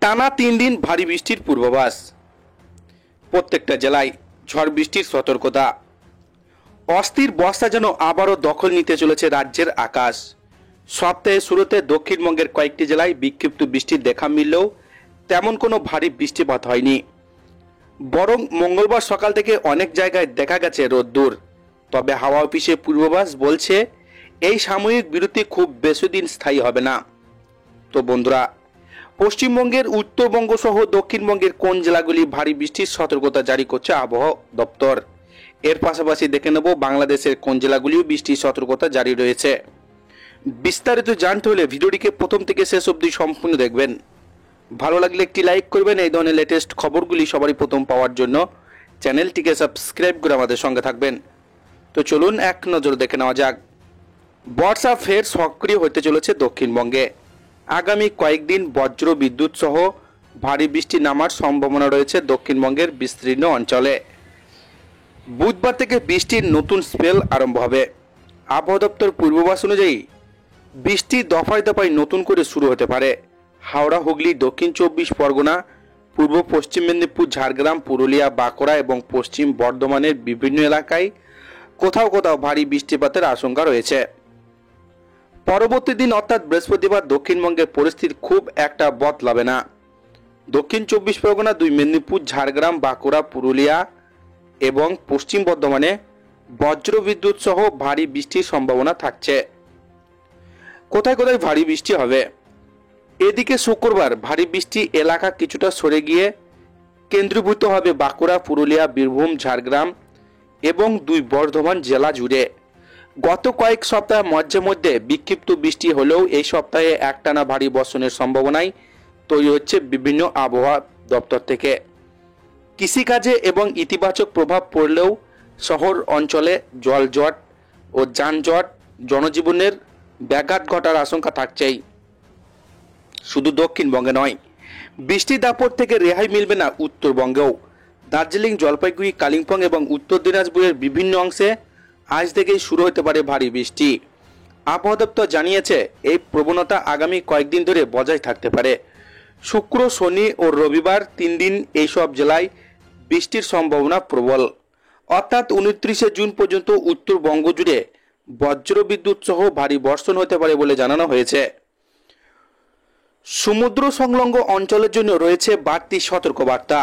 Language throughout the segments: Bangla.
টানা 3 দিন ভারী বৃষ্টির পূর্বাভাস। প্রত্যেকটা জেলায় ঝড় বৃষ্টির সতর্কতা। অস্থির বর্ষা যেন আবারও দখল নিতে চলেছে রাজ্যের আকাশ। সপ্তাহের শুরুতে দক্ষিণবঙ্গের কয়েকটি জেলায় বিক্ষিপ্ত বৃষ্টির দেখা মিললেও তেমন কোনো ভারী বৃষ্টিপাত হয়নি। বরং মঙ্গলবার সকাল থেকে অনেক জায়গায় দেখা গেছে রোদ্দুর। তবে হাওয়া অফিসের পূর্বাভাস বলছে এই সাময়িক বিরতি খুব বেশি দিন স্থায়ী হবে না। তো বন্ধুরা, পশ্চিমবঙ্গের উত্তরবঙ্গ সহ দক্ষিণবঙ্গের কোন জেলাগুলি ভারী বৃষ্টির সতর্কতা জারি করছে আবহাওয়া দপ্তর। এর পাশাপাশি দেখে নেব বাংলাদেশের কোন জেলাগুলিও বৃষ্টির সতর্কতা জারি রয়েছে। বিস্তারিত জানতে হলে ভিডিওটিকে প্রথম থেকে শেষ অবধি সম্পূর্ণ দেখবেন। ভালো লাগলে একটি লাইক করবেন। এই ধরনের লেটেস্ট খবরগুলি সবারই প্রথম পাওয়ার জন্য চ্যানেলটিকে সাবস্ক্রাইব করে আমাদের সঙ্গে থাকবেন। তো চলুন এক নজর দেখে নেওয়া যাক। বর্ষা ফের সক্রিয় হতে চলেছে দক্ষিণবঙ্গে। আগামী কয়েকদিন বজ্র বিদ্যুৎ সহ ভারী বৃষ্টি নামার সম্ভাবনা রয়েছে দক্ষিণবঙ্গের বিস্তীর্ণ অঞ্চলে। বুধবার থেকে বৃষ্টির নতুন স্পেল আরম্ভ হবে। আবহাওয়া দপ্তর পূর্বাভাস অনুযায়ী বৃষ্টি দফায় দফায় নতুন করে শুরু হতে পারে। হাওড়া, হুগলি, দক্ষিণ 24 পরগনা, পূর্ব পশ্চিম মেদিনীপুর, ঝাড়গ্রাম, পুরুলিয়া, বাঁকুড়া এবং পশ্চিম বর্ধমানের বিভিন্ন এলাকায় কোথাও কোথাও ভারী বৃষ্টিপাতের আশঙ্কা রয়েছে। পরবর্তী দিন অর্থাৎ বৃহস্পতিবার দক্ষিণবঙ্গের পরিস্থিতি খুব একটা বদলাবে না। দক্ষিণ 24 পরগনা, 2 মেদিনীপুর, ঝাড়গ্রাম, বাঁকুড়া, পুরুলিয়া এবং পশ্চিম বর্ধমানে বজ্রবিদ্যুৎ সহ ভারী বৃষ্টির সম্ভাবনা থাকছে। কোথায় কোথায় ভারী বৃষ্টি হবে। এদিকে শুক্রবার ভারী বৃষ্টি এলাকা কিছুটা সরে গিয়ে কেন্দ্রীভূত হবে বাঁকুড়া, পুরুলিয়া, বীরভূম, ঝাড়গ্রাম এবং 2 বর্ধমান জেলা জুড়ে। গত কয়েক সপ্তাহ মাঝে মধ্যে বিক্ষিপ্ত বৃষ্টি হলেও এই সপ্তাহে একটানা ভারী বর্ষণের সম্ভাবনাই তৈরি হচ্ছে বিভিন্ন আবহাওয়া দপ্তর থেকে। কৃষিকাজে এবং ইতিবাচক প্রভাব পড়লেও শহর অঞ্চলে জলজট ও যানজট জনজীবনের ব্যাঘাত ঘটার আশঙ্কা থাকছেই। শুধু দক্ষিণবঙ্গে নয়, বৃষ্টির দাপট থেকে রেহাই মিলবে না উত্তরবঙ্গেও। দার্জিলিং, জলপাইগুড়ি, কালিম্পং এবং উত্তর দিনাজপুরের বিভিন্ন অংশে আজ থেকেই শুরু হতে পারে ভারী বৃষ্টি। আবহাওয়া দপ্তর জানিয়েছে এই প্রবণতা আগামী কয়েকদিন ধরে বজায় থাকতে পারে। শুক্র, শনি ও রবিবার 3 দিন এইসব জেলায় বৃষ্টির সম্ভাবনা প্রবল। অর্থাৎ 29 জুন পর্যন্ত উত্তরবঙ্গ জুড়ে বজ্রবিদ্যুৎ সহ ভারী বর্ষণ হতে পারে বলে জানানো হয়েছে। সমুদ্র সংলগ্ন অঞ্চলের জন্য রয়েছে বাড়তি সতর্কবার্তা।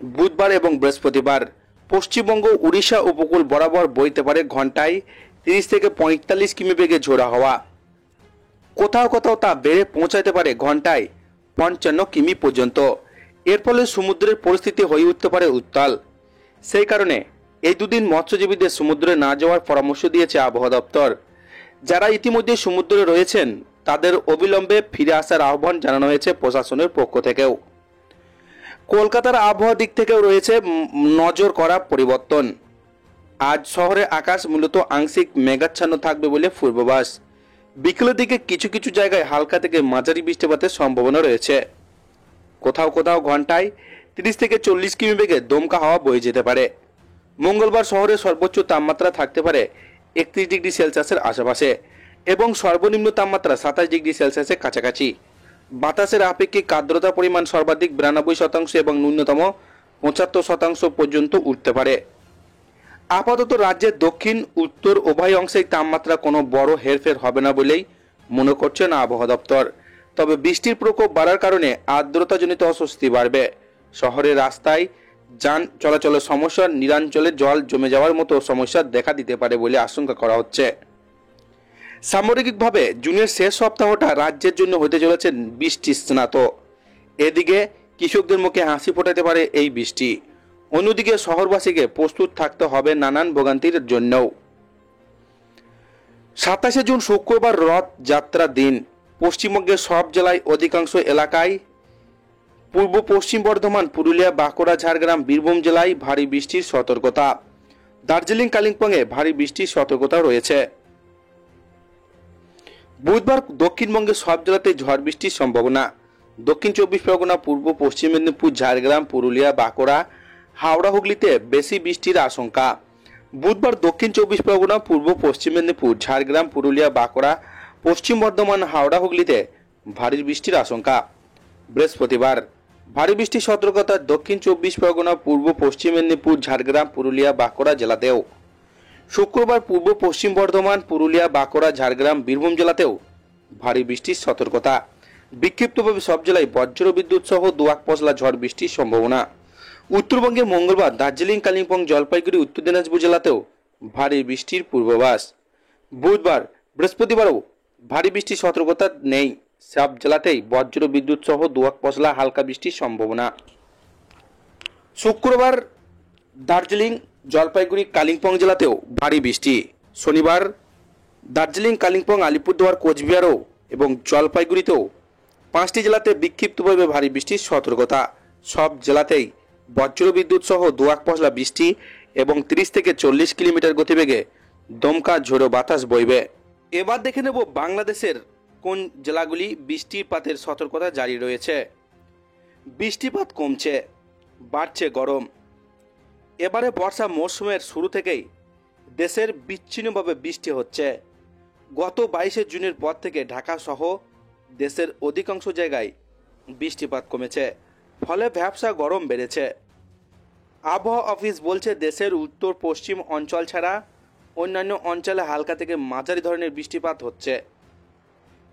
বুধবার এবং বৃহস্পতিবার পশ্চিমবঙ্গ, উড়িষ্যা উপকূল বরাবর বইতে পারে ঘন্টায় 30 থেকে 45 কিমি বেগে ঝোড়ো হাওয়া। কোথাও কোথাও তা বেড়ে পৌঁছাতে পারে ঘন্টায় 55 কিমি পর্যন্ত। এর ফলে সমুদ্রের পরিস্থিতি হয়ে উঠতে পারে উত্তাল। সেই কারণে এই দুদিন মৎস্যজীবীদের সমুদ্রে না যাওয়ার পরামর্শ দিয়েছে আবহাওয়া দপ্তর। যারা ইতিমধ্যে সমুদ্রে রয়েছেন তাদের অবিলম্বে ফিরে আসার আহ্বান জানানো হয়েছে প্রশাসনের পক্ষ থেকেও। কলকাতার আবহাওয়া দিক থেকেও রয়েছে নজর করা পরিবর্তন। আজ শহরে আকাশ মূলত আংশিক মেঘাচ্ছন্ন থাকবে বলে পূর্বাভাস। বিকেলের দিকে কিছু কিছু জায়গায় হালকা থেকে মাঝারি বৃষ্টিপাতের সম্ভাবনা রয়েছে। কোথাও কোথাও ঘন্টায় 30 থেকে 40 কিমি বেগে দমকা হাওয়া বয়ে যেতে পারে। মঙ্গলবার শহরে সর্বোচ্চ তাপমাত্রা থাকতে পারে 31 ডিগ্রি সেলসিয়াসের আশেপাশে এবং সর্বনিম্ন তাপমাত্রা 27 ডিগ্রি সেলসিয়াসের কাছাকাছি। বাতাসের আপেক্ষিক আর্দ্রতা পরিমাণ সর্বাধিক 92% এবং ন্যূনতম 75% পর্যন্ত উঠতে পারে। আপাতত রাজ্যের দক্ষিণ উত্তর উভয় অংশেই তাপমাত্রা কোনো বড় হেরফের হবে না বলেই মনে করছেন আবহাওয়া দপ্তর। তবে বৃষ্টির প্রকোপ বাড়ার কারণে আর্দ্রতাজনিত অস্বস্তি বাড়বে। শহরের রাস্তায় যান চলাচলের সমস্যা, নিরাঞ্চলে জল জমে যাওয়ার মতো সমস্যা দেখা দিতে পারে বলে আশঙ্কা করা হচ্ছে। সামগ্রিকভাবে জুনের শেষ সপ্তাহটা রাজ্যের জন্য হতে চলেছে বৃষ্টি স্নাত। এদিকে কৃষকদের মুখে হাসি ফোটাতে পারে এই বৃষ্টি। অন্যদিকে শহরবাসীকে প্রস্তুত থাকতে হবে নানান ভোগান্তির জন্যও। 27 জুন শুক্রবার রথ যাত্রার দিন। পশ্চিমবঙ্গের সব জেলায় অধিকাংশ এলাকায়, পূর্ব পশ্চিম বর্ধমান, পুরুলিয়া, বাঁকুড়া, ঝাড়গ্রাম, বীরভূম জেলায় ভারী বৃষ্টির সতর্কতা। দার্জিলিং, কালিম্পংয়ে ভারী বৃষ্টির সতর্কতা রয়েছে। বুধবার দক্ষিণবঙ্গের সব জেলাতে ঝড় বৃষ্টির সম্ভাবনা। দক্ষিণ 24 পরগনা, পূর্ব পশ্চিম মেদিনীপুর, ঝাড়গ্রাম, পুরুলিয়া, বাঁকুড়া, হাওড়া, হুগলিতে বেশি বৃষ্টির আশঙ্কা। বুধবার দক্ষিণ 24 পরগনা, পূর্ব পশ্চিম মেদিনীপুর, ঝাড়গ্রাম, পুরুলিয়া, বাঁকুড়া, পশ্চিম বর্ধমান, হাওড়া, হুগলিতে ভারী বৃষ্টির আশঙ্কা। বৃহস্পতিবার ভারী বৃষ্টির সতর্কতা দক্ষিণ 24 পরগনা, পূর্ব পশ্চিম মেদিনীপুর, ঝাড়গ্রাম, পুরুলিয়া, বাঁকুড়া জেলাতেও। শুক্রবার পূর্ব পশ্চিম বর্ধমান, পুরুলিয়া, বাঁকুড়া, ঝাড়গ্রাম, বীরভূম জেলাতেও ভারী বৃষ্টির সতর্কতা। বিক্ষিপ্তভাবে সব জেলায় বজ্র বিদ্যুৎ সহ দুয়াক পশলা ঝড় বৃষ্টির সম্ভাবনা। উত্তরবঙ্গে মঙ্গলবার দার্জিলিং, কালিম্পং, জলপাইগুড়ি, উত্তর দিনাজপুর জেলাতেও ভারী বৃষ্টির পূর্বাভাস। বুধবার বৃহস্পতিবারও ভারী বৃষ্টির সতর্কতা নেই, সব জেলাতেই বজ্র বিদ্যুৎ সহ দুয়াক পশলা হালকা বৃষ্টির সম্ভাবনা। শুক্রবার দার্জিলিং, জলপাইগুড়ি, কালিম্পং জেলাতেও ভারী বৃষ্টি। শনিবার দার্জিলিং, কালিম্পং, আলিপুরদুয়ার, কোচবিহারও এবং জলপাইগুড়িতেও 5টি জেলাতে বিক্ষিপ্তভাবে ভারী বৃষ্টির সতর্কতা। সব জেলাতেই বজ্র বিদ্যুৎ সহ দুয়াক পশলা বৃষ্টি এবং 30 থেকে 40 কিলোমিটার গতিবেগে দমকা ঝোড়ো বাতাস বইবে। এবার দেখে নেব বাংলাদেশের কোন জেলাগুলি বৃষ্টিপাতের সতর্কতা জারি রয়েছে। বৃষ্টিপাত কমছে, বাড়ছে গরম। এবারে বর্ষা মৌসুমের শুরু থেকেই দেশের বিচ্ছিন্নভাবে বৃষ্টি হচ্ছে। গত 22শে জুনের পর থেকে ঢাকা সহ দেশের অধিকাংশ জায়গায় বৃষ্টিপাত কমেছে, ফলে ভ্যাপসা গরম বেড়েছে। আবহাওয়া অফিস বলছে দেশের উত্তর পশ্চিম অঞ্চল ছাড়া অন্যান্য অঞ্চলে হালকা থেকে মাঝারি ধরনের বৃষ্টিপাত হচ্ছে।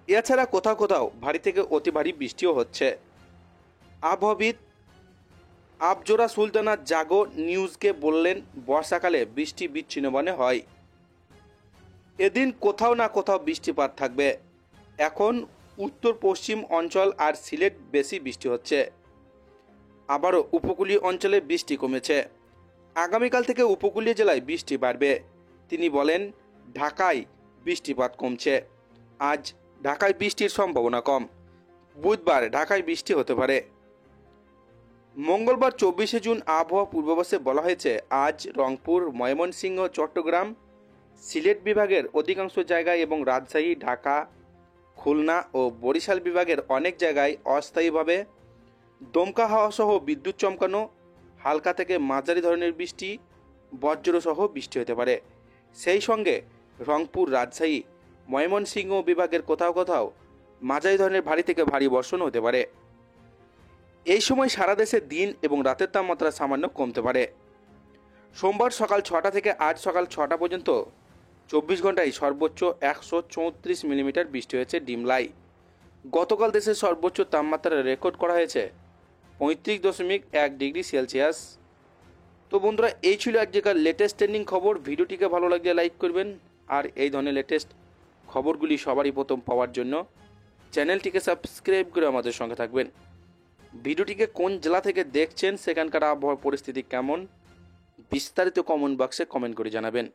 এছাড়া কোথাও কোথাও ভারী থেকে অতি ভারী বৃষ্টিও হচ্ছে। আবহাওয়াবিদ আফজোরা সুলতানা জাগো নিউজকে বললেন, বর্ষাকালে বৃষ্টি বিচ্ছিন্নভাবে হয়, এদিন কোথাও না কোথাও বৃষ্টিপাত থাকবে। এখন উত্তর পশ্চিম অঞ্চল আর সিলেট বেশি বৃষ্টি হচ্ছে। আবারও উপকূলীয় অঞ্চলে বৃষ্টি কমেছে। আগামীকাল থেকে উপকূলীয় জেলায় বৃষ্টি বাড়বে। তিনি বলেন, ঢাকায় বৃষ্টিপাত কমছে। আজ ঢাকায় বৃষ্টির সম্ভাবনা কম। বুধবার ঢাকায় বৃষ্টি হতে পারে। মঙ্গলবার 24শে জুন আবহাওয়া পূর্বাভাসে বলা হয়েছে, আজ রংপুর, ময়মনসিংহ, চট্টগ্রাম, সিলেট বিভাগের অধিকাংশ জায়গায় এবং রাজশাহী, ঢাকা, খুলনা ও বরিশাল বিভাগের অনেক জায়গায় অস্থায়ীভাবে দমকা হাওয়া সহ বিদ্যুৎ চমকানো, হালকা থেকে মাঝারি ধরনের বৃষ্টি, বজ্রসহ বৃষ্টি হতে পারে। সেই সঙ্গে রংপুর, রাজশাহী, ময়মনসিংহ বিভাগের কোথাও কোথাও মাঝারি ধরনের ভারী থেকে ভারী বর্ষণ হতে পারে। এই সময় সারা দেশে দিন এবং রাতের তাপমাত্রা সামান্য কমতে পারে। সোমবার সকাল 6টা থেকে আজ সকাল 6টা পর্যন্ত 24 ঘন্টায় সর্বোচ্চ 134 মিলিমিটার বৃষ্টি হয়েছে ডিমলায়। গতকাল দেশের সর্বোচ্চ তাপমাত্রা রেকর্ড করা হয়েছে 35.1 ডিগ্রি সেলসিয়াস। তো বন্ধুরা, এই ছিল আজকের লেটেস্ট ট্রেন্ডিং খবর। ভিডিওটিকে ভালো লাগলে লাইক করবেন, আর এই ধরনের লেটেস্ট খবরগুলি সবারই প্রথম পাওয়ার জন্য চ্যানেলটিকে সাবস্ক্রাইব করে আমাদের সঙ্গে থাকবেন। ভিডিওটিকে কোন জেলা থেকে দেখছেন, সেখানকার আবহাওয়ার পরিস্থিতি কেমন, বিস্তারিত কমেন্ট বক্সে কমেন্ট করে জানাবেন।